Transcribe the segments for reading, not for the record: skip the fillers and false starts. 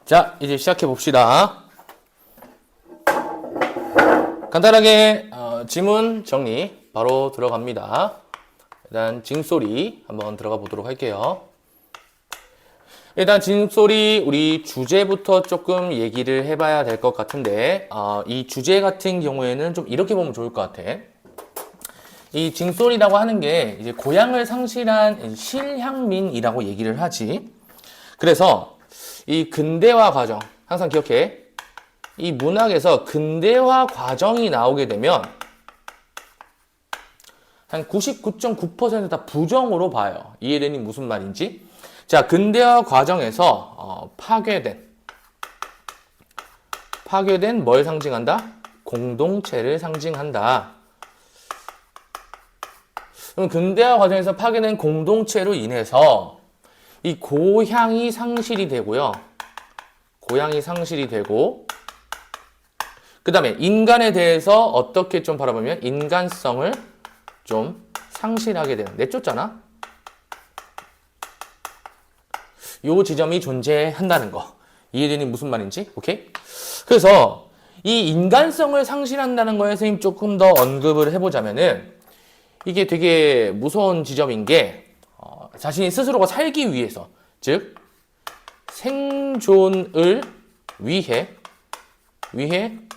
자, 이제 시작해 봅시다. 간단하게 지문 정리 바로 들어갑니다. 일단 징소리 한번 들어가 보도록 할게요. 일단 징소리 우리 주제부터 조금 얘기를 해봐야 될 것 같은데 이 주제 같은 경우에는 좀 이렇게 보면 좋을 것 같아. 이 징소리라고 하는 게 이제 고향을 상실한 실향민이라고 얘기를 하지. 그래서 이 근대화 과정 항상 기억해. 이 문학에서 근대화 과정이 나오게 되면 한 99.9% 다 부정으로 봐요. 이해되니 무슨 말인지? 자, 근대화 과정에서 파괴된 뭘 상징한다? 공동체를 상징한다. 그럼 근대화 과정에서 파괴된 공동체로 인해서 이 고향이 상실이 되고요. 고향이 상실이 되고 그 다음에 인간에 대해서 어떻게 좀 바라보면 인간성을 좀 상실하게 되는, 내쫓잖아? 요 지점이 존재한다는 거. 이해되니 무슨 말인지? 오케이? 그래서 이 인간성을 상실한다는 거에 선생님 조금 더 언급을 해보자면은 이게 되게 무서운 지점인 게 자신이 스스로가 살기 위해서, 즉 생존을 위해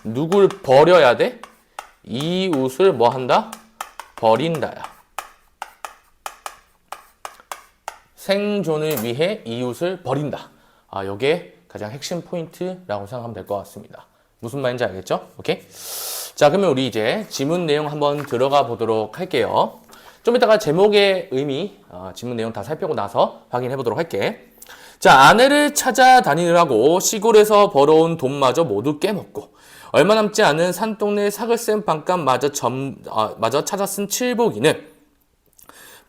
누굴 버려야 돼? 이웃을 뭐 한다? 버린다야. 생존을 위해 이웃을 버린다. 요게 가장 핵심 포인트라고 생각하면 될 것 같습니다. 무슨 말인지 알겠죠? 오케이? 자, 그러면 우리 이제 지문 내용 한번 들어가 보도록 할게요. 좀 이따가 제목의 의미, 지문 내용 다 살펴보고 나서 확인해 보도록 할게. 자, 아내를 찾아다니느라고 시골에서 벌어온 돈마저 모두 깨먹고 얼마 남지 않은 산동네 사글센 방값마저 찾아 쓴 칠복이는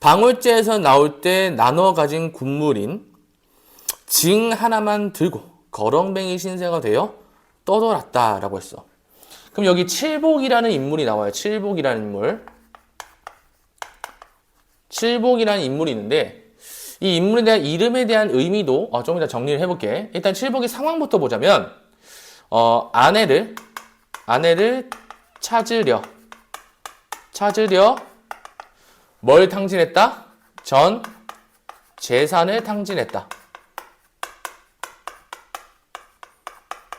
방울제에서 나올 때 나눠 가진 군물인 징 하나만 들고 거렁뱅이 신세가 되어 떠돌았다라고 했어. 그럼 여기 칠복이라는 인물이 나와요. 칠복이라는 인물. 칠복이라는 인물이 있는데 이 인물에 대한 이름에 대한 의미도 좀 이따 정리를 해볼게. 일단 칠복의 상황부터 보자면 아내를 찾으려 뭘 탕진했다? 전 재산을 탕진했다.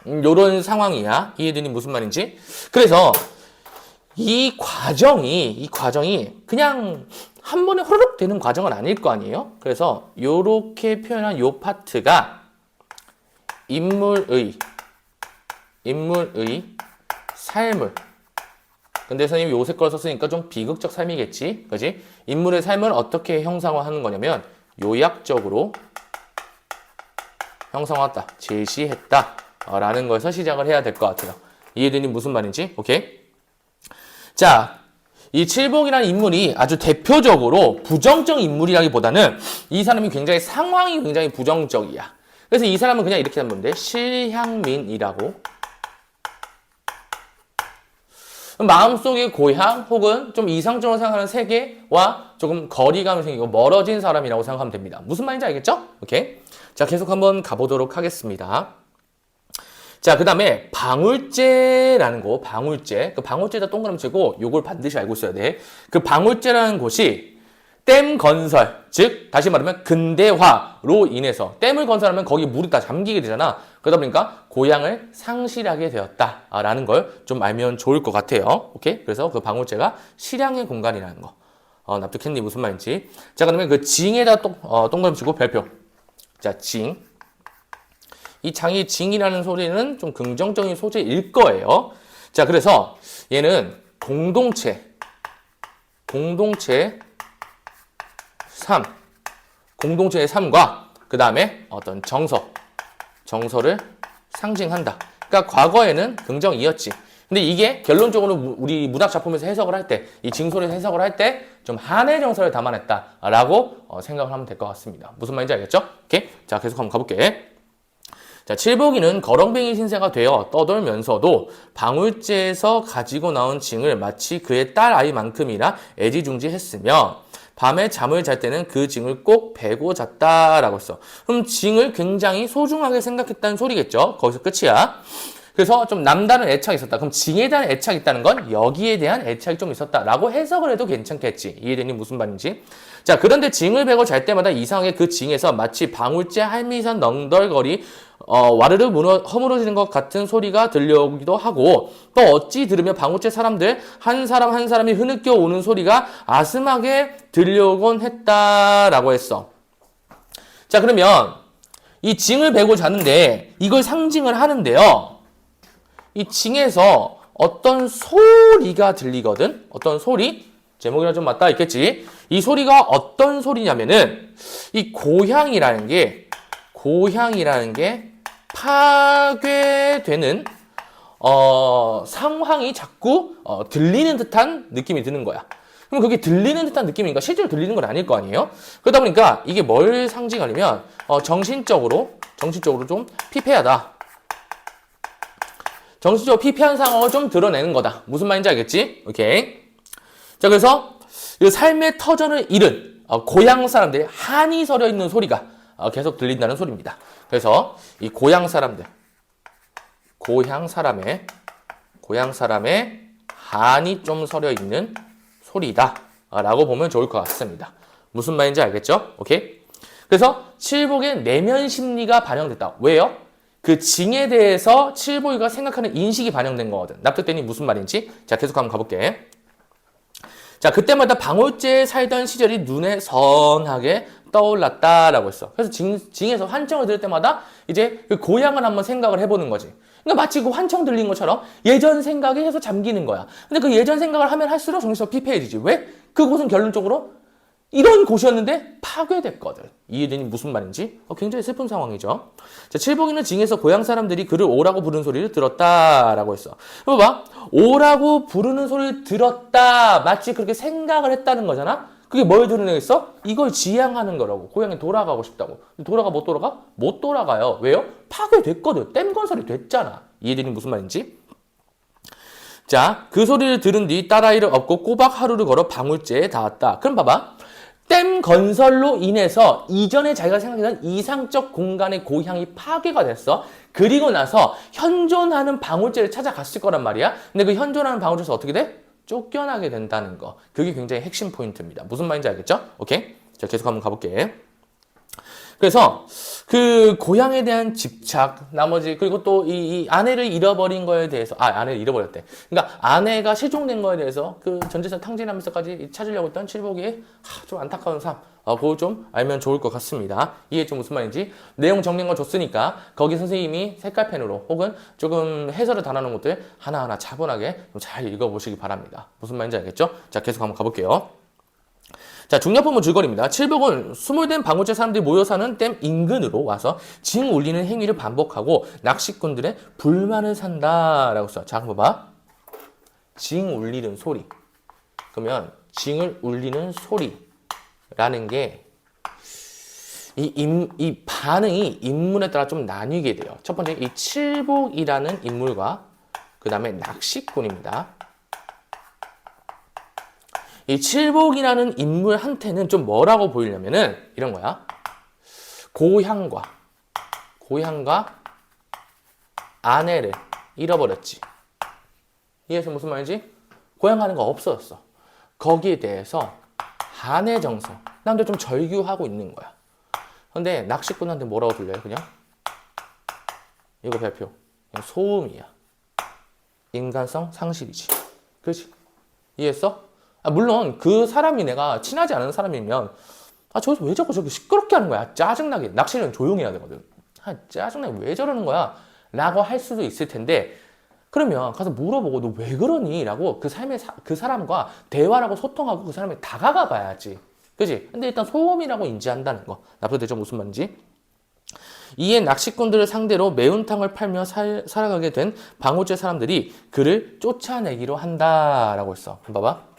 요런 상황이야. 이해되니 무슨 말인지? 그래서 이 과정이 그냥 한 번에 호로록 되는 과정은 아닐 거 아니에요? 그래서 요렇게 표현한 요 파트가 인물의 삶을, 근데 선생님이 요새 걸 썼으니까 좀 비극적 삶이겠지? 그지? 인물의 삶을 어떻게 형상화하는 거냐면 요약적으로 형상화했다, 제시했다 라는 거에서 시작을 해야 될 것 같아요. 이해되니 무슨 말인지? 오케이? 자, 이 칠복이라는 인물이 아주 대표적으로 부정적 인물이라기보다는 이 사람이 상황이 굉장히 부정적이야. 그래서 이 사람은 그냥 이렇게 하면 돼. 실향민이라고. 마음속의 고향 혹은 좀 이상적으로 생각하는 세계와 조금 거리감이 생기고 멀어진 사람이라고 생각하면 됩니다. 무슨 말인지 알겠죠? 오케이. 자, 계속 한번 가보도록 하겠습니다. 자, 그 다음에 방울제라는 거, 방울제. 그 방울제에다 동그라미 치고 요걸 반드시 알고 있어야 돼. 그 방울제라는 곳이 댐 건설, 즉 다시 말하면 근대화로 인해서 댐을 건설하면 거기 물이 다 잠기게 되잖아. 그러다 보니까 고향을 상실하게 되었다라는 걸 좀 알면 좋을 것 같아요. 오케이? 그래서 그 방울제가 실향의 공간이라는 거. 납득했니? 무슨 말인지. 자, 그러면 그 징에다 동그라미 치고 별표. 자, 징. 이 장이 징이라는 소리는 좀 긍정적인 소재일 거예요. 자, 그래서 얘는 공동체의 삶과 그 다음에 어떤 정서를 상징한다. 그러니까 과거에는 긍정이었지. 근데 이게 결론적으로 우리 문학 작품에서 해석을 할 때, 이 징소리에서 해석을 할 때 좀 한의 정서를 담아냈다라고 생각을 하면 될 것 같습니다. 무슨 말인지 알겠죠? 오케이? 자, 계속 한번 가볼게. 자, 칠복이는 거렁뱅이 신세가 되어 떠돌면서도 방울제에서 가지고 나온 징을 마치 그의 딸 아이만큼이나 애지중지했으며 밤에 잠을 잘 때는 그 징을 꼭 베고 잤다라고 했어. 그럼 징을 굉장히 소중하게 생각했다는 소리겠죠. 거기서 끝이야. 그래서 좀 남다른 애착이 있었다. 그럼 징에 대한 애착이 있다는 건 여기에 대한 애착이 좀 있었다라고 해석을 해도 괜찮겠지. 이해되니 무슨 말인지. 자, 그런데 징을 베고 잘 때마다 이상하게 그 징에서 마치 방울제 할미산 넝덜거리 와르르 허물어지는 것 같은 소리가 들려오기도 하고 또 어찌 들으면 방울제 사람들 한 사람 한 사람이 흐느껴 오는 소리가 아슴하게 들려오곤 했다라고 했어. 자, 그러면 이 징을 베고 자는데 이걸 상징을 하는데요. 이 징에서 어떤 소리가 들리거든? 어떤 소리? 제목이랑 좀 맞닿아 있겠지? 이 소리가 어떤 소리냐면은 이 고향이라는 게 파괴되는 상황이 자꾸 들리는 듯한 느낌이 드는 거야. 그럼 그게 들리는 듯한 느낌이니까 실제로 들리는 건 아닐 거 아니에요? 그러다 보니까 이게 뭘 상징하냐면 정신적으로 좀 피폐하다. 정신적으로 피폐한 상황을 좀 드러내는 거다. 무슨 말인지 알겠지? 오케이. 자, 그래서 이 삶의 터전을 잃은 고향 사람들의 한이 서려 있는 소리가 계속 들린다는 소리입니다. 그래서 이 고향 사람의 한이 좀 서려 있는 소리다라고 보면 좋을 것 같습니다. 무슨 말인지 알겠죠? 오케이. 그래서 칠복의 내면 심리가 반영됐다. 왜요? 그 징에 대해서 칠복이가 생각하는 인식이 반영된 거거든. 납득되니 무슨 말인지? 자, 계속 한번 가볼게. 자, 그때마다 방울제에 살던 시절이 눈에 선하게 떠올랐다라고 했어. 그래서 징에서 환청을 들을 때마다 이제 그 고향을 한번 생각을 해보는 거지. 그러니까 마치 그 환청 들린 것처럼 예전 생각에 해서 잠기는 거야. 근데 그 예전 생각을 하면 할수록 정신적 피폐해지지. 왜? 그곳은 결론적으로 이런 곳이었는데 파괴됐거든. 이해되니 무슨 말인지? 굉장히 슬픈 상황이죠. 자, 칠복이는 징에서 고향 사람들이 그를 오라고 부르는 소리를 들었다라고 했어. 봐봐. 오라고 부르는 소리를 들었다. 마치 그렇게 생각을 했다는 거잖아. 그게 뭘 드러내겠어? 이걸 지향하는 거라고. 고향에 돌아가고 싶다고. 돌아가 못 돌아가? 못 돌아가요. 왜요? 파괴됐거든. 땜 건설이 됐잖아. 이해되니 무슨 말인지? 자, 그 소리를 들은 뒤 딸아이를 업고 꼬박 하루를 걸어 방울제에 닿았다. 그럼 봐봐. 댐 건설로 인해서 이전에 자기가 생각했던 이상적 공간의 고향이 파괴가 됐어. 그리고 나서 현존하는 방울제를 찾아갔을 거란 말이야. 근데 그 현존하는 방울제에서 어떻게 돼? 쫓겨나게 된다는 거. 그게 굉장히 핵심 포인트입니다. 무슨 말인지 알겠죠? 오케이? 자, 계속 한번 가볼게. 그래서 그 고향에 대한 집착, 나머지 그리고 또 이 아내를 잃어버린 거에 대해서 아내를 잃어버렸대. 그러니까 아내가 실종된 거에 대해서 그 전재산 탕진하면서까지 찾으려고 했던 칠복이의 좀 안타까운 삶. 그거 좀 알면 좋을 것 같습니다. 이해 좀 무슨 말인지. 내용 정리한 거 줬으니까 거기 선생님이 색깔펜으로 혹은 조금 해설을 달아놓은 것들 하나하나 차분하게 좀 잘 읽어보시기 바랍니다. 무슨 말인지 알겠죠? 자, 계속 한번 가볼게요. 자, 중약부문 줄거리입니다. 칠복은 수몰된 방울제 사람들이 모여 사는 댐 인근으로 와서 징 울리는 행위를 반복하고 낚시꾼들의 불만을 산다라고 써. 자, 한번 봐봐. 징 울리는 소리. 그러면 징을 울리는 소리라는 게 이 반응이 인물에 따라 좀 나뉘게 돼요. 첫 번째, 이 칠복이라는 인물과 그 다음에 낚시꾼입니다. 이 칠복이라는 인물한테는 좀 뭐라고 보이려면은 이런 거야. 고향과 아내를 잃어버렸지. 이해해서 무슨 말인지? 고향 가는 거 없어졌어. 거기에 대해서 한해정서. 남들 좀 절규하고 있는 거야. 근데 낚시꾼한테 뭐라고 들려요? 그냥 이거 발표. 그냥 소음이야. 인간성 상실이지. 그렇지? 이해했어? 물론 그 사람이 내가 친하지 않은 사람이면 저기서 왜 자꾸 저렇게 시끄럽게 하는 거야? 짜증나게. 낚시는 조용히 해야 되거든. 짜증나게 왜 저러는 거야? 라고 할 수도 있을 텐데 그러면 가서 물어보고 너 왜 그러니? 라고 그 사람과 대화라고 소통하고 그 사람에 다가가 봐야지. 그지? 근데 일단 소음이라고 인지한다는 거. 납득되죠? 무슨 말인지? 이에 낚시꾼들을 상대로 매운탕을 팔며 살아가게 된 방울제 사람들이 그를 쫓아내기로 한다라고 했어. 봐봐.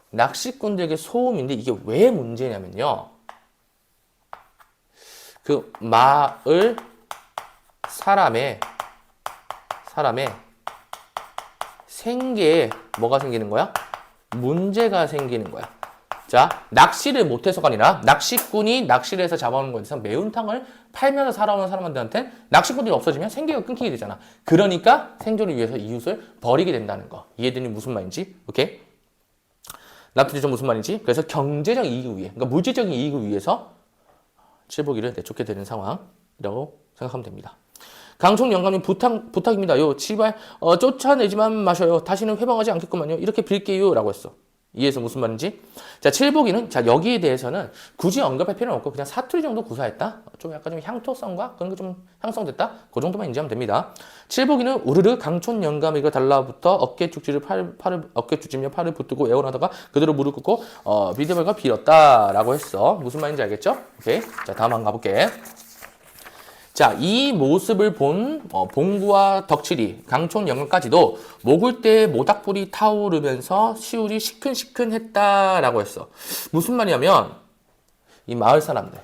낚시꾼들에게 소음인데 이게 왜 문제냐면요. 그 마을 사람의 생계에 뭐가 생기는 거야? 문제가 생기는 거야. 자, 낚시를 못해서가 아니라 낚시꾼이 낚시를 해서 잡아오는 거에 대해서 매운탕을 팔면서 살아오는 사람들한테는 낚시꾼들이 없어지면 생계가 끊기게 되잖아. 그러니까 생존을 위해서 이웃을 버리게 된다는 거. 이해되니 무슨 말인지? 오케이? 납득이 좀 무슨 말인지? 그래서 경제적 이익을 위해, 그러니까 물질적인 이익을 위해서 칠보기를 내쫓게 되는 상황이라고 생각하면 됩니다. 강총 영감님 부탁입니다. 요 제발 쫓아내지만 마셔요. 다시는 회방하지 않겠구만요. 이렇게 빌게요. 라고 했어. 이해해서 무슨 말인지? 자, 칠보기는 자 여기에 대해서는 굳이 언급할 필요는 없고 그냥 사투리 정도 구사했다. 좀 약간 좀 향토성과 그런 게 좀 향상됐다. 그 정도만 인지하면 됩니다. 칠보기는 우르르 강촌 영감이가 달라붙어 어깨 축지를 어깨 축지며 팔을 붙들고 애원하다가 그대로 무릎 꿇고 비대발과 빌었다라고 했어. 무슨 말인지 알겠죠? 오케이. 자, 다음 한번 가볼게. 자, 이 모습을 본 봉구와 덕칠이, 강촌 영감까지도 목을 때 모닥불이 타오르면서 시울이 시큰시큰했다라고 했어. 무슨 말이냐면 이 마을 사람들,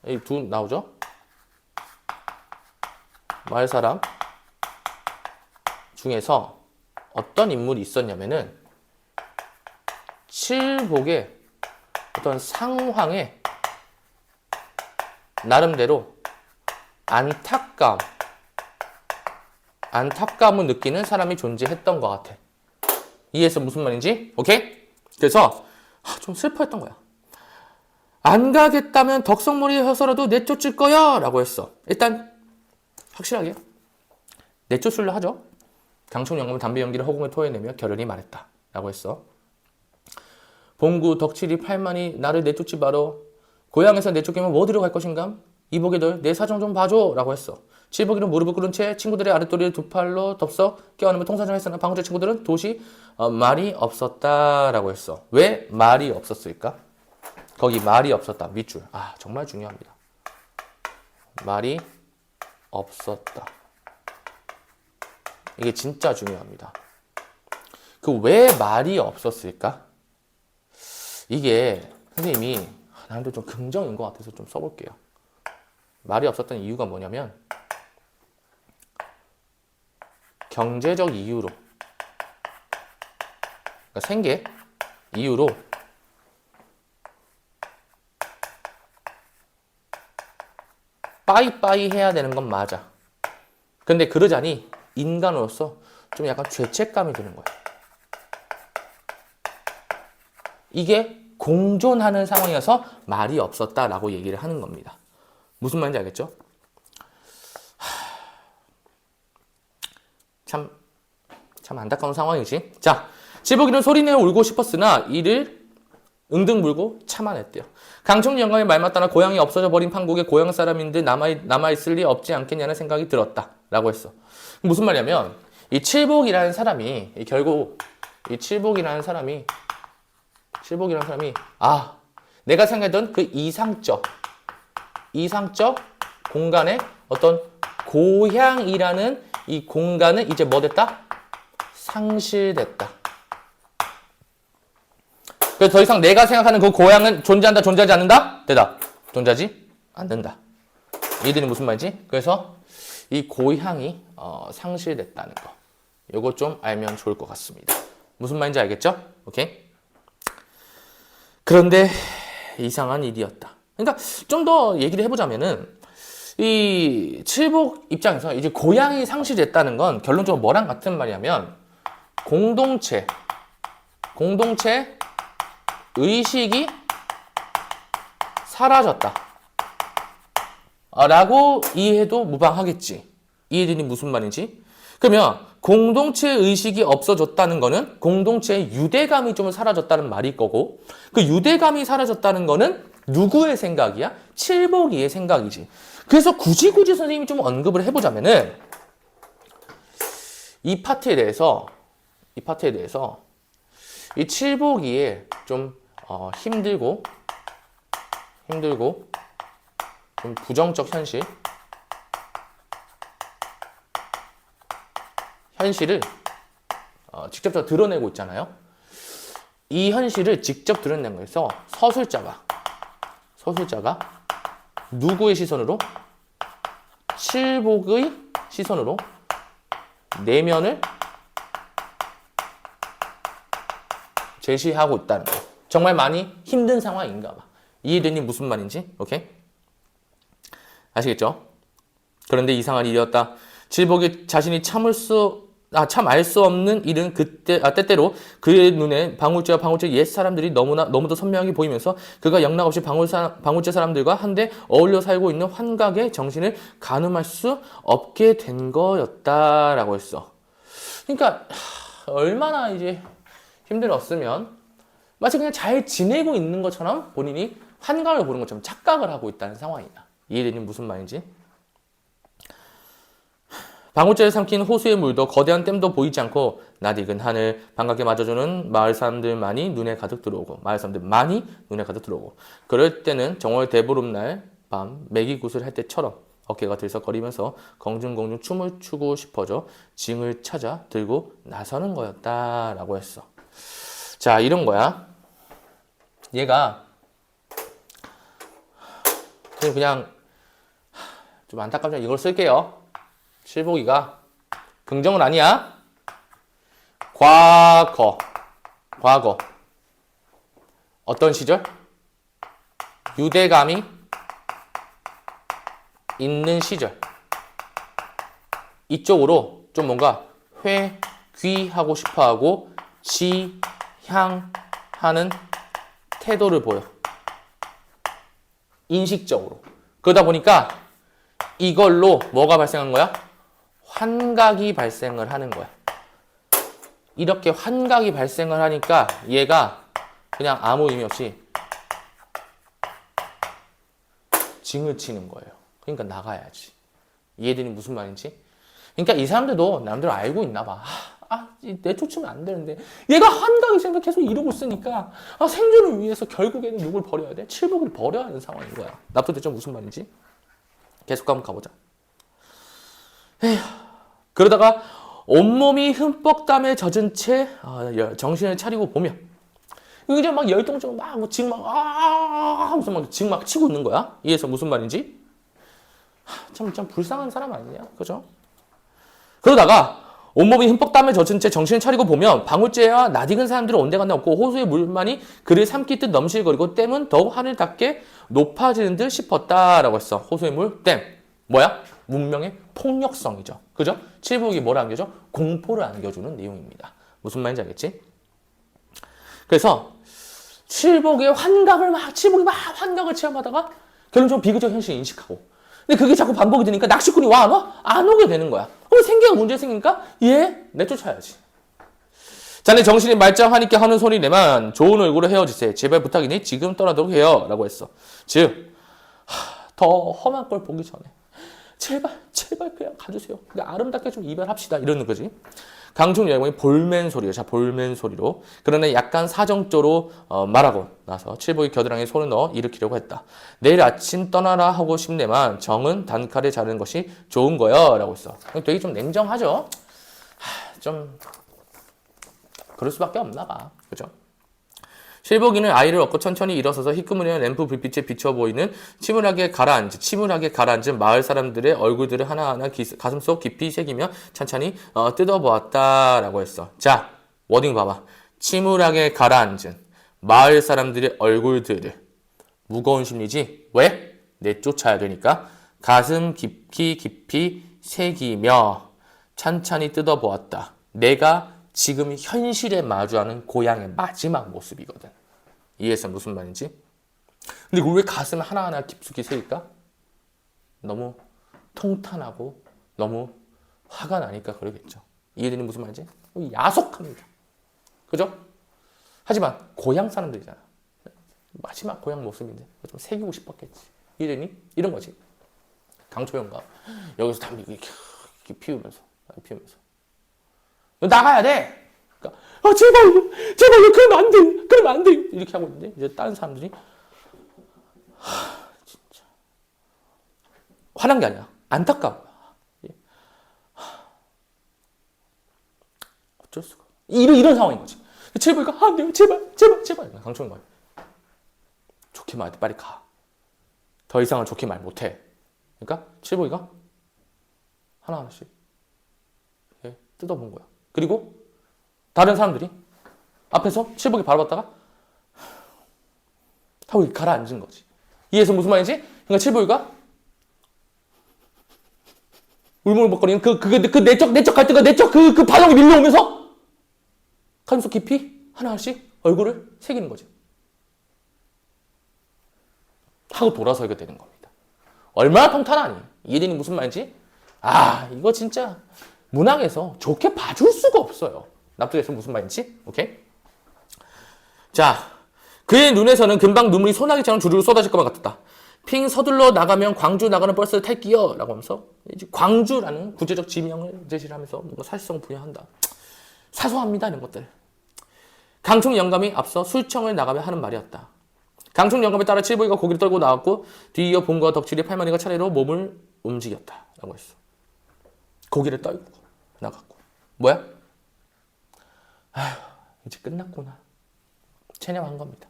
이 두 나오죠? 마을 사람 중에서 어떤 인물이 있었냐면은 칠복의 어떤 상황에 나름대로 안타까움을 느끼는 사람이 존재했던 것 같아. 이해해서 무슨 말인지? 오케이? 그래서 좀 슬퍼했던 거야. 안 가겠다면 덕성머리 해서라도 내쫓을 거야 라고 했어. 일단 확실하게 내쫓으려 하죠. 강촌 영감은 담배 연기를 허공에 토해내며 결연히 말했다 라고 했어. 봉구 덕칠이 팔만이 나를 내쫓지 마라. 고향에서 내쫓기면 뭐 들어갈 것인가? 이보기들 내 사정 좀 봐줘 라고 했어. 칠보기는 무릎을 꿇은 채 친구들의 아랫도리를 두 팔로 덮서 껴안으며 통사정을 했으나 방울제 친구들은 도시 말이 없었다라고 했어. 왜 말이 없었을까? 거기 말이 없었다. 밑줄. 아, 정말 중요합니다. 말이 없었다. 이게 진짜 중요합니다. 그 왜 말이 없었을까? 이게 선생님이 나한테 좀 긍정인 것 같아서 좀 써볼게요. 말이 없었던 이유가 뭐냐면 경제적 이유로, 그러니까 생계 이유로 빠이빠이 해야 되는 건 맞아. 근데 그러자니 인간으로서 좀 약간 죄책감이 드는 거야. 이게 공존하는 상황이어서 말이 없었다라고 얘기를 하는 겁니다. 무슨 말인지 알겠죠? 참 안타까운 상황이지. 자, 칠보기는 소리내어 울고 싶었으나 이를 응등 물고 참아냈대요. 강총 영감의 말 맞다나 고향이 없어져 버린 판국에 고향 사람인데 남아있을 리 없지 않겠냐는 생각이 들었다 라고 했어. 무슨 말이냐면 이 칠복이라는 사람이 결국 이 칠복이라는 사람이 내가 생각했던 그 이상적 공간의 어떤 고향이라는 이 공간은 이제 뭐 됐다? 상실됐다. 그래서 더 이상 내가 생각하는 그 고향은 존재한다, 존재하지 않는다? 대답. 존재하지 않는다. 이들이 무슨 말인지? 그래서 이 고향이 상실됐다는 거. 요거 좀 알면 좋을 것 같습니다. 무슨 말인지 알겠죠? 오케이? 그런데 이상한 일이었다. 그러니까 좀 더 얘기를 해보자면은 이 칠복 입장에서 이제 고향이 상실됐다는 건 결론적으로 뭐랑 같은 말이냐면 공동체 의식이 사라졌다 라고 이해해도 무방하겠지. 이해되니 무슨 말인지? 그러면 공동체 의식이 없어졌다는 거는 공동체의 유대감이 좀 사라졌다는 말일 거고, 그 유대감이 사라졌다는 거는 누구의 생각이야? 칠복이의 생각이지. 그래서 굳이 선생님이 좀 언급을 해보자면은 이 파트에 대해서 이 칠복이의 좀 힘들고 좀 부정적 현실을 직접적으로 드러내고 있잖아요. 이 현실을 직접 드러낸 거에서 서술자가 누구의 시선으로? 칠복의 시선으로 내면을 제시하고 있다는 거. 정말 많이 힘든 상황인가 봐. 이해되니 무슨 말인지? 오케이? 아시겠죠? 그런데 이상한 일이었다. 칠복이 자신이 참 알 수 없는 일은 때때로 그의 눈에 방울제와 방울제 옛 사람들이 너무도 선명하게 보이면서 그가 영락없이 방울제 사람들과 한데 어울려 살고 있는 환각에 정신을 가늠할 수 없게 된 거였다라고 했어. 그러니까 얼마나 이제 힘들었으면 마치 그냥 잘 지내고 있는 것처럼 본인이 환각을 보는 것처럼 착각을 하고 있다는 상황이다. 이해되니 무슨 말인지? 방울제를 삼킨 호수의 물도 거대한 댐도 보이지 않고 낯익은 하늘 반갑게 맞아주는 마을 사람들만이 눈에 가득 들어오고 그럴 때는 정월 대보름날 밤 매기굿을 할 때처럼 어깨가 들썩거리면서 공중공중 춤을 추고 싶어져 징을 찾아 들고 나서는 거였다라고 했어. 자, 이런 거야. 얘가 그냥 좀 안타깝지만 이걸 쓸게요. 칠보기가 긍정은 아니야. 과거 어떤 시절? 유대감이 있는 시절. 이쪽으로 좀 뭔가 회귀하고 싶어하고 지향하는 태도를 보여. 인식적으로. 그러다 보니까 이걸로 뭐가 발생한 거야? 환각이 발생을 하는 거야. 이렇게 환각이 발생을 하니까 얘가 그냥 아무 의미 없이 징을 치는 거예요. 그러니까 나가야지. 이해되니 무슨 말인지? 그러니까 이 사람들도 남들 알고 있나 봐. 내쫓으면 안 되는데 얘가 환각이 생겨 계속 이러고 있으니까 생존을 위해서 결국에는 누굴 버려야 돼? 칠복을 버려야 하는 상황인 거야. 납득됐죠? 무슨 말인지? 계속 한번 가보자. 에휴. 그러다가 온몸이 흠뻑 땀에 젖은 채 정신을 차리고 보면 이제 막 열동적으로 하면서 막 치고 있는 거야. 이해해서 무슨 말인지? 참 불쌍한 사람 아니냐? 그죠? 그러다가 온몸이 흠뻑 땀에 젖은 채 정신을 차리고 보면 방울제와 낯익은 사람들은 온데간데 없고 호수의 물만이 그를 삼킬 듯 넘실거리고 댐은 더욱 하늘답게 높아지는 듯 싶었다라고 했어. 호수의 물, 댐. 뭐야? 문명의 폭력성이죠. 그죠? 칠복이 뭐를 안겨줘? 공포를 안겨주는 내용입니다. 무슨 말인지 알겠지? 그래서 칠복이 막 환각을 체험하다가 결론적으로 비극적 현실을 인식하고 근데 그게 자꾸 반복이 되니까 낚시꾼이 와 안 와? 안 오게 되는 거야. 그럼 생계가 문제 생기니까 얘 내쫓아야지. 자네 정신이 말짱하니까 하는 소리내만 좋은 얼굴로 헤어지세. 제발 부탁이니 지금 떠나도록 해요. 라고 했어. 즉 더 험한 걸 보기 전에 제발 그냥 가주세요. 그러니까 아름답게 좀 이별합시다. 이러는 거지. 강충 여행이 볼멘 소리요. 자, 볼멘 소리로. 그러나 약간 사정조로 말하고 나서 칠복이 겨드랑이에 손을 넣어 일으키려고 했다. 내일 아침 떠나라 하고 싶네만 정은 단칼에 자르는 것이 좋은 거야. 라고 했어. 되게 좀 냉정하죠? 좀 그럴 수밖에 없나 봐. 그죠? 실복이는 아이를 얻고 천천히 일어서서 희끄무리한 램프 불빛에 비춰 보이는 침울하게 가라앉은 마을 사람들의 얼굴들을 하나하나 가슴속 깊이 새기며 찬찬히 뜯어보았다라고 했어. 자, 워딩 봐봐. 침울하게 가라앉은 마을 사람들의 얼굴들을. 무거운 심리지? 왜? 내쫓아야 되니까. 가슴 깊이 새기며 찬찬히 뜯어보았다. 내가 지금 현실에 마주하는 고향의 마지막 모습이거든. 이해했어? 무슨 말인지? 근데 그걸 왜 가슴을 하나하나 깊숙이 새길까? 너무 통탄하고 너무 화가 나니까 그러겠죠. 이해되니 무슨 말인지? 야속합니다. 그죠? 하지만 고향 사람들이잖아. 마지막 고향 모습인데 좀 새기고 싶었겠지. 이해되니? 이런 거지. 강초영가 여기서 담배 이렇게 피우면서 나가야 돼. 그러니까 제발요. 그러면 안 돼. 이렇게 하고 있는데 이제 다른 사람들이 진짜 화난 게 아니야. 안타까워. 어쩔 수가. 이런 상황인 거지. 제발가 안 돼요. 제발. 강청인 거야. 좋게 말해 빨리 가. 더 이상은 좋게 말 못해. 그러니까 칠보이가 하나하나씩 뜯어본 거야. 그리고 다른 사람들이 앞에서 칠복이 바라봤다가 하고 가라앉은 거지. 이해해서 무슨 말인지? 그러니까 칠보이가 울먹울먹거리는 그 내적 갈등과 내적 그 반응이 밀려오면서 가슴속 깊이 하나씩 얼굴을 새기는 거지. 하고 돌아서게 되는 겁니다. 얼마나 통탄하니? 이해되니 무슨 말인지? 이거 진짜 문학에서 좋게 봐줄 수가 없어요. 납득해서 무슨 말인지? 오케이? 자, 그의 눈에서는 금방 눈물이 소나기처럼 주르르 쏟아질 것만 같았다. 핑 서둘러 나가면 광주 나가는 버스를 탈게요. 라고 하면서 이제 광주라는 구체적 지명을 제시를 하면서 뭔가 사실성 부여한다. 사소합니다. 이런 것들. 강총 영감이 앞서 술청을 나가며 하는 말이었다. 강총 영감에 따라 칠보이가 고기를 떨고 나왔고 뒤이어 봄과 덕칠이 팔마니가 차례로 몸을 움직였다. 라고 했어. 고기를 떨고 나갔고. 뭐야? 이제 끝났구나. 체념한 겁니다.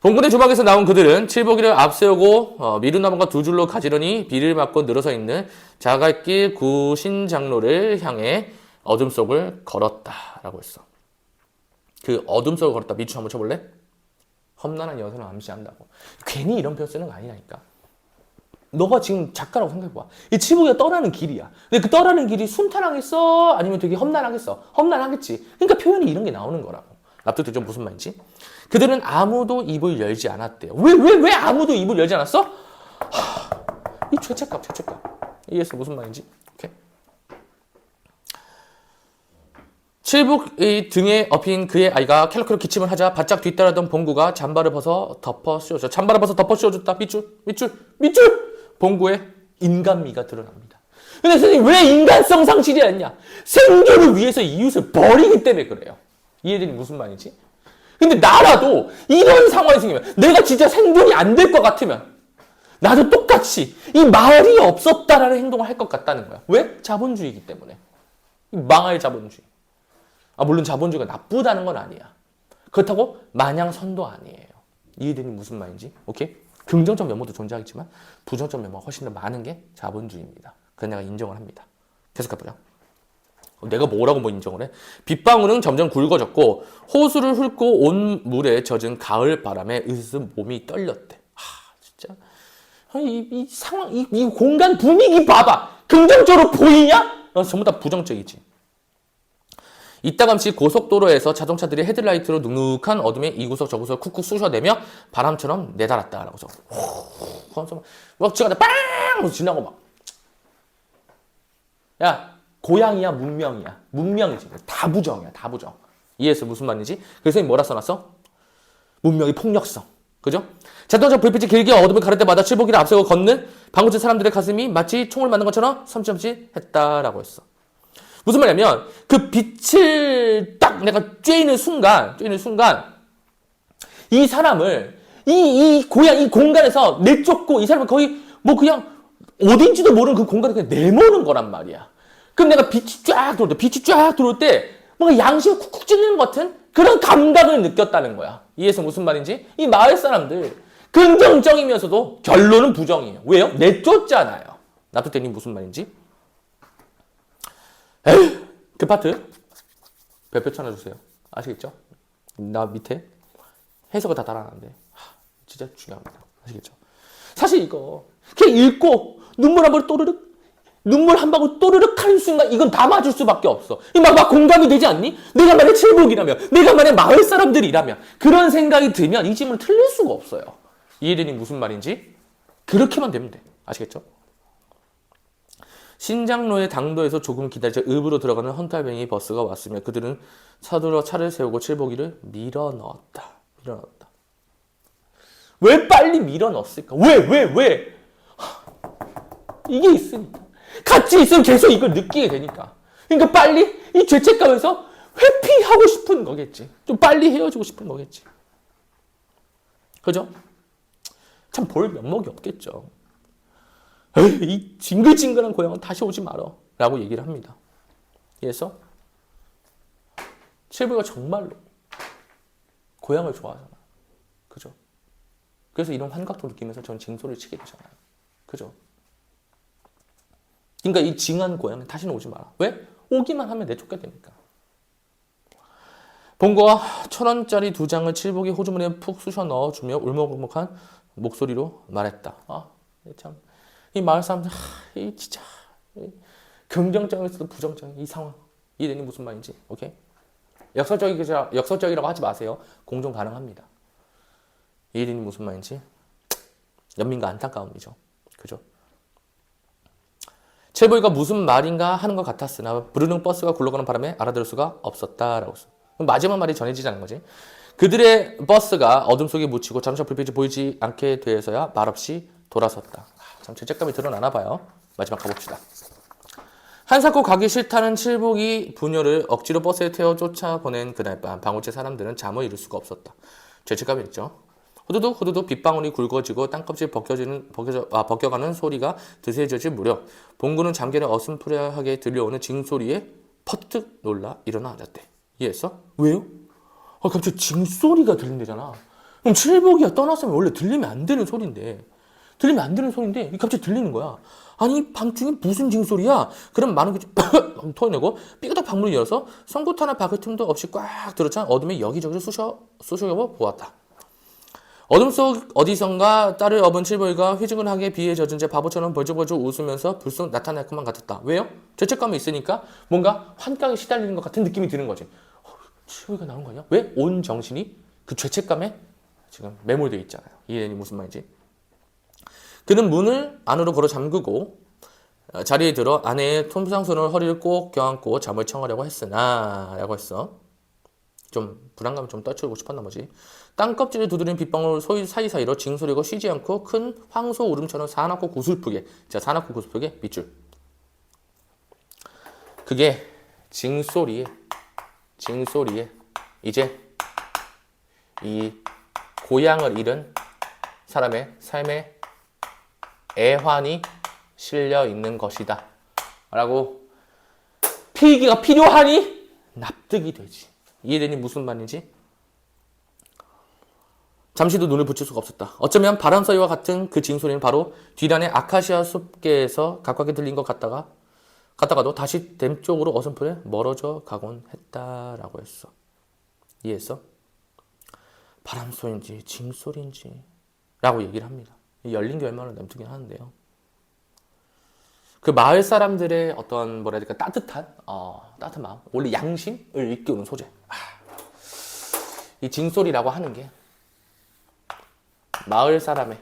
봉군의 주막에서 나온 그들은 칠보기를 앞세우고 미루나무가 두 줄로 가지런히 비를 맞고 늘어서 있는 자갈길 구신장로를 향해 어둠 속을 걸었다라고 했어. 그 어둠 속을 걸었다. 미추 한번 쳐볼래? 험난한 여선을 암시한다고. 괜히 이런 표현 쓰는 거 아니라니까. 너가 지금 작가라고 생각해봐. 이 칠보기가 떠나는 길이야. 근데 그 떠나는 길이 순탄하겠어? 아니면 되게 험난하겠어? 험난하겠지. 그러니까 표현이 이런 게 나오는 거라고. 납득되죠? 무슨 말인지? 그들은 아무도 입을 열지 않았대요. 왜 아무도 입을 열지 않았어? 이 죄책감. 이해했어? 무슨 말인지? 오케이. 칠북의 등에 업힌 그의 아이가 캘로크로 기침을 하자 바짝 뒤따르던 봉구가 잠바를 벗어 덮어 씌워줬다. 밑줄! 봉구의 인간미가 드러납니다. 근데 선생님 왜 인간성 상실이 않냐? 생존을 위해서 이웃을 버리기 때문에 그래요. 이해되니 무슨 말인지? 근데 나라도 이런 상황이 생기면 내가 진짜 생존이 안 될 것 같으면 나도 똑같이 이 말이 없었다라는 행동을 할 것 같다는 거야. 왜? 자본주의이기 때문에. 망할 자본주의. 물론 자본주의가 나쁘다는 건 아니야. 그렇다고 마냥 선도 아니에요. 이해되니 무슨 말인지? 오케이? 긍정적 면모도 존재하겠지만 부정적 면모가 훨씬 더 많은 게 자본주의입니다. 그래서 내가 인정을 합니다. 계속 해보자. 내가 뭐라고 인정을 해? 빗방울은 점점 굵어졌고 호수를 훑고 온 물에 젖은 가을 바람에 으스스 몸이 떨렸대. 진짜 이 상황, 이 공간 분위기 봐봐. 긍정적으로 보이냐? 전부 다 부정적이지. 이따금씩 고속도로에서 자동차들이 헤드라이트로 눅눅한 어둠에 이구석 저구석 쿡쿡 쑤셔대며 바람처럼 내달았다라고서 막 지가 빵! 하면서 지나고 막. 야, 고양이야, 문명이야. 문명이지. 다 부정이야, 다 부정. 이해했어? 무슨 말인지? 그래서 뭐라 써놨어? 문명의 폭력성. 그죠? 자동차 불빛이 길게 어둠을 가를 때마다 칠보기를 앞세워 걷는 방구치 사람들의 가슴이 마치 총을 맞는 것처럼 섬찟했다라고 했어. 무슨 말이냐면 그 빛을 딱 내가 쬐이는 순간 이 사람을 이 공간에서 내쫓고 이 사람을 거의 뭐 그냥 어딘지도 모르는 그 공간에 그냥 내모는 거란 말이야. 그럼 내가 빛이 쫙 들어올 때 뭔가 양심이 쿡쿡 찔리는 것 같은 그런 감각을 느꼈다는 거야. 이해해서 무슨 말인지? 이 마을 사람들 긍정적이면서도 결론은 부정이에요. 왜요? 내쫓잖아요. 납득되니 무슨 말인지? 에휴, 그 파트 별표 쳐놔주세요. 아시겠죠? 나 밑에 해석을 다 달아놨는데 진짜 중요합니다. 아시겠죠? 사실 이거 그냥 읽고 눈물 한 방울 또르륵 하는 순간 이건 다 맞을 수밖에 없어. 막 공감이 되지 않니? 내가 만약 칠복이라면, 내가 만약 마을 사람들이라면 그런 생각이 들면 이 질문을 틀릴 수가 없어요. 이해되니 무슨 말인지? 그렇게만 되면 돼. 아시겠죠? 신장로의 당도에서 조금 기다리자 읍으로 들어가는 헌탈뱅이 버스가 왔으며 그들은 서둘러 차를 세우고 칠복이를 밀어 넣었다. 왜 빨리 밀어 넣었을까? 왜? 이게 있으니까. 같이 있으면 계속 이걸 느끼게 되니까. 그러니까 빨리 이 죄책감에서 회피하고 싶은 거겠지. 좀 빨리 헤어지고 싶은 거겠지. 그죠? 참 볼 면목이 없겠죠. 에이, 이 징글징글한 고향은 다시 오지 마라 라고 얘기를 합니다. 그래서 칠보이가 정말로 고향을 좋아하잖아. 그죠? 그래서 이런 환각도 느끼면서 저는 징소리를 치게 되잖아요. 그죠? 그러니까 이 징한 고향에 다시는 오지 마라. 왜? 오기만 하면 내쫓게 되니까. 본거와 1,000원짜리 2장을 칠복이 호주머니에 푹 쑤셔 넣어주며 울먹울먹한 목소리로 말했다. 참. 이 마을 사람들, 이 진짜. 긍정적이면서도 부정적인 이 상황. 이해되니 무슨 말인지. 오케이? 역설적이라고 하지 마세요. 공존 가능합니다. 이해되니 무슨 말인지. 연민과 안타까움이죠. 그죠? 칠복이가 무슨 말인가 하는 것 같았으나 부르릉 버스가 굴러가는 바람에 알아들을 수가 없었다라고 했어. 마지막 말이 전해지지 않은 거지. 그들의 버스가 어둠 속에 묻히고 자동차 불빛이 보이지 않게 돼서야 말없이 돌아섰다. 참 죄책감이 드러나나 봐요. 마지막 가봅시다. 한사코 가기 싫다는 칠복이 부녀를 억지로 버스에 태워 쫓아보낸 그날 밤 방울제 사람들은 잠을 이룰 수가 없었다. 죄책감이 있죠. 후두둑 후두둑 빗방울이 굵어지고 땅껍질 벗겨가는 소리가 드세져질 무렵 봉구는 잠결에 어슴푸레하게 들려오는 징소리에 퍼뜩 놀라 일어나 앉았대. 이해했어? 왜요? 갑자기 징소리가 들린대잖아. 그럼 칠복이가 떠났으면 원래 들리면 안 되는 소리인데 갑자기 들리는 거야. 아니 밤중에 무슨 징소리야? 그럼 많은 게 토해내고 삐그덕 방문을 열어서 송곳 하나 박을 틈도 없이 꽉 들어찬 어둠에 여기저기를 쑤셔 보았다. 어둠 속 어디선가 딸을 업은 칠복이가 휘중을하게 비에 젖은 채 바보처럼 벌쩍벌쩍 웃으면서 불쑥 나타날 것만 같았다. 왜요? 죄책감이 있으니까 뭔가 환각에 시달리는 것 같은 느낌이 드는 거지. 칠복이가 나온 거 아니야? 왜? 온 정신이 그 죄책감에 지금 매몰되어 있잖아요. 이해되니 무슨 말인지. 그는 문을 안으로 걸어 잠그고 자리에 들어 아내의 톰상손을 허리를 꼭 껴안고 잠을 청하려고 했으나 라고 했어. 좀 불안감을 좀 떨쳐주고 싶었나 보지. 땅껍질을 두드린 빗방울 소리 사이사이로 징소리가 쉬지 않고 큰 황소 울음처럼 사납고 구슬프게 밑줄. 그게 징소리에 이제 이 고향을 잃은 사람의 삶에 애환이 실려 있는 것이다 라고 필기가 필요하니 납득이 되지. 이해되니 무슨 말인지? 잠시도 눈을 붙일 수가 없었다. 어쩌면 바람소리와 같은 그 징소리는 바로 뒤란의 아카시아 숲계에서 가깝게 들린 것 같다가도 다시 댐 쪽으로 어슴푸레 멀어져 가곤 했다라고 했어. 이해했어? 바람소리인지 징소리인지 라고 얘기를 합니다. 열린 결말을 남기긴 하는데요. 그 마을 사람들의 어떤 뭐라 해야 될까 따뜻한 마음, 원래 양심을 일깨우는 소재. 이 징소리라고 하는 게 마을 사람의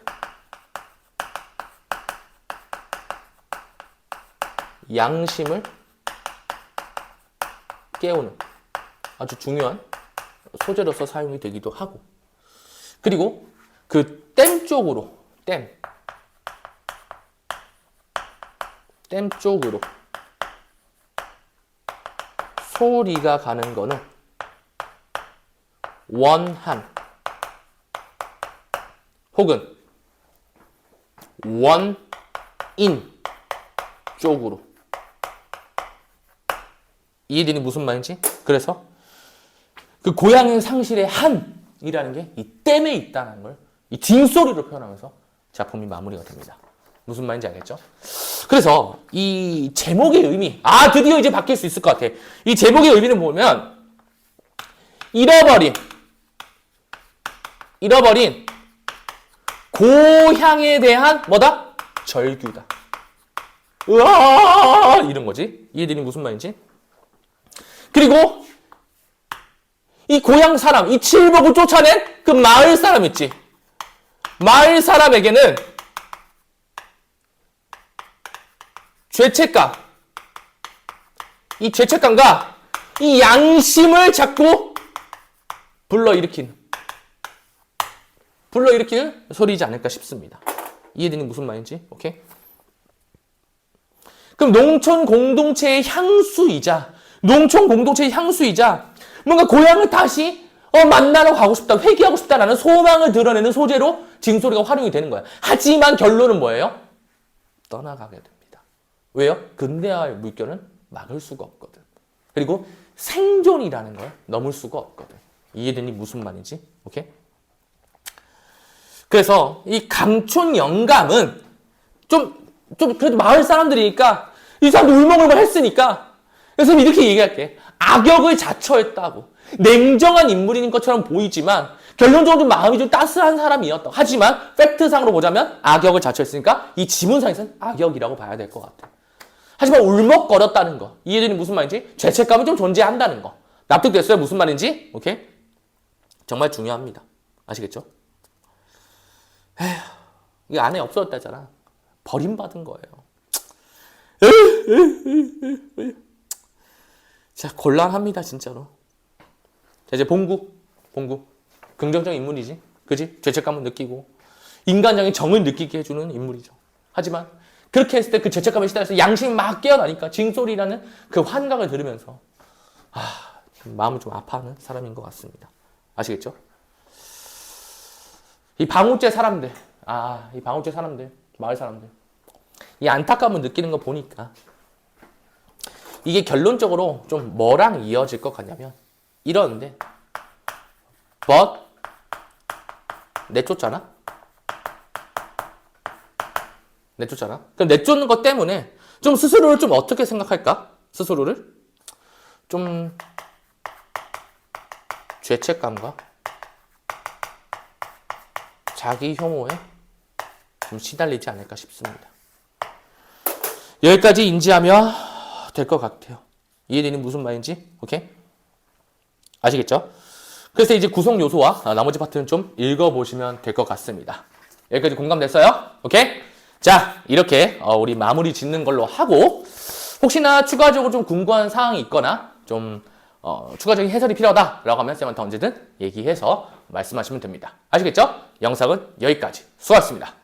양심을 깨우는 아주 중요한 소재로서 사용이 되기도 하고, 그리고 그 댐 쪽으로 댐 쪽으로 소리가 가는 거는 원한 혹은 원인 쪽으로. 이해되니 무슨 말인지? 그래서 그 고향의 상실의 한이라는 게 이 댐에 있다는 걸 이 징소리로 표현하면서 작품이 마무리가 됩니다. 무슨 말인지 알겠죠? 그래서 이 제목의 의미, 드디어 이제 바뀔 수 있을 것 같아. 이 제목의 의미는 보면 잃어버린 고향에 대한 뭐다? 절규다. 으아! 이런 거지. 이해되니 무슨 말인지? 그리고 이 고향 사람, 이 칠복을 쫓아낸 그 마을 사람 있지. 마을 사람에게는 이 죄책감과 이 양심을 자꾸 불러일으키는 소리이지 않을까 싶습니다. 이해되니 무슨 말인지? 오케이? 그럼 농촌 공동체의 향수이자 뭔가 고향을 다시 만나러 가고 싶다, 회귀하고 싶다라는 소망을 드러내는 소재로 징소리가 활용이 되는 거야. 하지만 결론은 뭐예요? 떠나가게 됩니다. 왜요? 근대화의 물결은 막을 수가 없거든. 그리고 생존이라는 걸 넘을 수가 없거든. 이해되니 무슨 말인지? 오케이? 그래서 이 감촌 영감은 좀 그래도 마을 사람들이니까 이 사람도 울먹울먹 했으니까 그래서 이렇게 얘기할게. 악역을 자처했다고. 냉정한 인물인 것처럼 보이지만 결론적으로 좀 마음이 좀 따스한 사람이었다. 하지만 팩트상으로 보자면 악역을 자처했으니까 이 지문상에서는 악역이라고 봐야 될 것 같아. 하지만 울먹거렸다는 거. 이해되니 무슨 말인지? 죄책감은 좀 존재한다는 거. 납득됐어요? 무슨 말인지? 오케이? 정말 중요합니다. 아시겠죠? 에휴, 이게 안에 없어졌다잖아. 버림받은 거예요. 자, 곤란합니다, 진짜로. 자, 이제 봉구. 긍정적인 인물이지. 그지? 죄책감을 느끼고, 인간적인 정을 느끼게 해주는 인물이죠. 하지만, 그렇게 했을 때 그 죄책감에 시달려서 양심이 막 깨어나니까 징소리라는 그 환각을 들으면서, 마음을 좀 아파하는 사람인 것 같습니다. 아시겠죠? 이 방울제 사람들, 마을 사람들. 이 안타까움을 느끼는 거 보니까, 이게 결론적으로 좀 뭐랑 이어질 것 같냐면, 이러는데, but, 내쫓잖아? 그럼 내쫓는 것 때문에, 좀 스스로를 좀 어떻게 생각할까? 스스로를? 좀, 죄책감과 자기 혐오에 좀 시달리지 않을까 싶습니다. 여기까지 인지하면 될 것 같아요. 이해되는 무슨 말인지? 오케이? 아시겠죠? 그래서 이제 구성 요소와 나머지 파트는 좀 읽어보시면 될 것 같습니다. 여기까지 공감됐어요? 오케이? 자, 이렇게 우리 마무리 짓는 걸로 하고 혹시나 추가적으로 좀 궁금한 사항이 있거나 좀 추가적인 해설이 필요하다라고 하면 쌤한테 언제든 얘기해서 말씀하시면 됩니다. 아시겠죠? 영상은 여기까지. 수고하셨습니다.